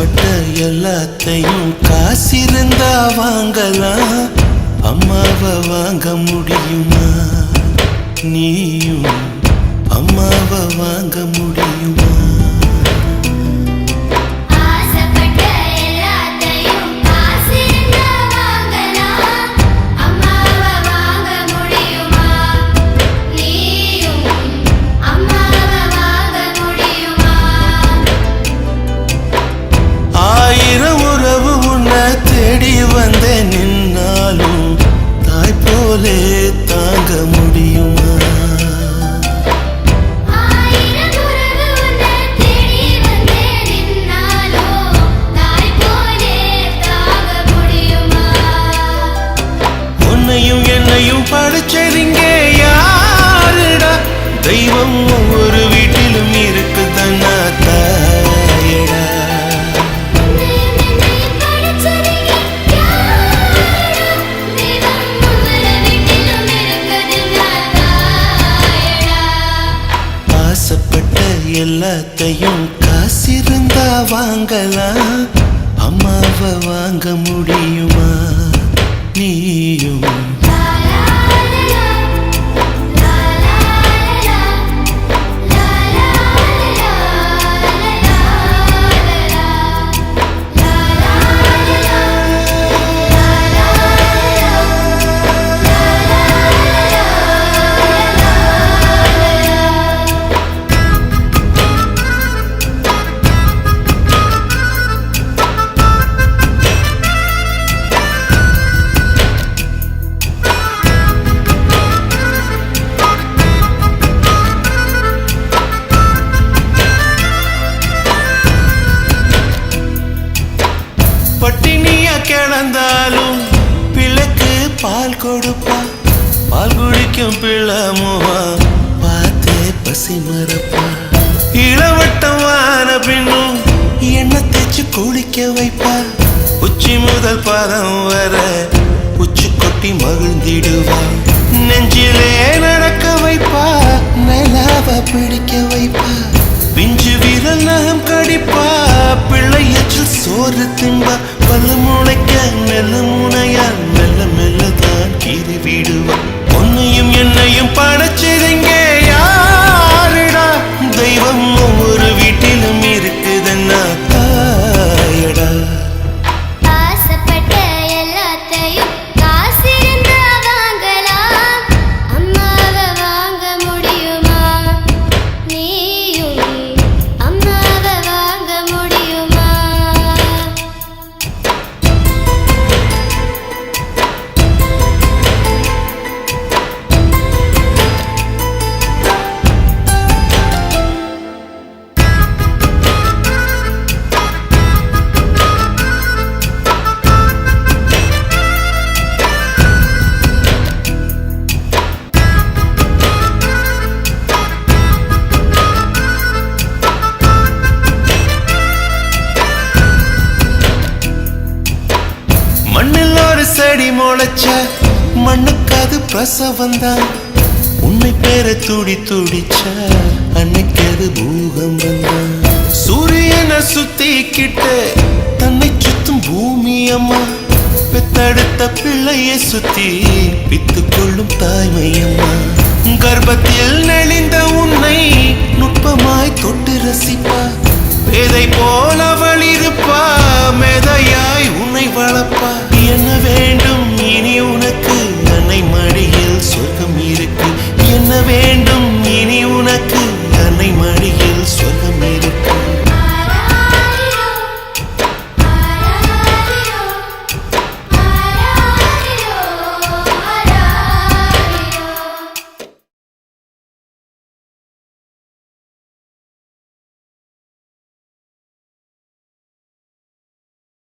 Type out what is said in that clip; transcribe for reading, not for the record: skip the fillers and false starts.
ஆசைப்பட்ட எல்லாத்தையும் காசிருந்தா வாங்கலாம், அம்மாவை வாங்க முடியுமா? நீயும் அம்மாவை வாங்க முடியுமா? வந்தே நின்னாலும் தாய் போலே தாங்க முடியுமா? உன்னையும் என்னையும் படைச்சதிங்க யாருடா? தெய்வம் ஒவ்வொரு வீட்டிலும் இருக்குதன்னா தாயடா. ஆசைப்பட்ட எல்லாத்தையும் காசிருந்தா வாங்கலாம், அம்மாவை வாங்க முடியுமா? நீயும் பட்டினியா கிடந்தாலும் பிள்ளைக்கு பால் கொடுப்பா, பால் குடிக்கும் பிள்ளமுவா பார்த்தே பசி மறப்பா. இளவட்டமான பின்னும் எண்ணெய் தேய்ச்சி குளிக்க வைப்பா, உச்சி முதல் பாதம் வர உச்சி கொட்டி மகிழ்ந்திடுவா. நெஞ்சிலே நடக்க வைப்பா, நிலாவ பிடிக்க வைப்பா, பிஞ்சு விரல் நகம் கடிப்பா, பிள்ளையற்றில் சோறு தின்பா. பல்லு முளைக்க மெல்ல முனையா மெல்ல மெல்லதான் கீறி விடுவா. உன்னையும் என்னையும் படைச்சதுங்க யாருடா? தெய்வம் ஒவ்வொரு வீட்டிலும் இருக்குதுன்னா தாயடா. மண்ணில் ஒரு செடி முளைச்ச மண்ணுக்கு அது பிரசவந்தான். உன்னை பேர துடி துடிச்ச அன்னைக்கு அது பூகம்பம் தான். சூரியனை சுத்திக்கிட்டு தன்னை சுத்தும் பூமி அம்மா, பெத்தெடுத்த பிள்ளையை சுத்தி பித்து கொள்ளும் தாய்மை அம்மா. கர்ப்பத்தில் நெளிந்த உன்னை நுட்பமாய் தொட்டு ரசிப்பா, பேதை போ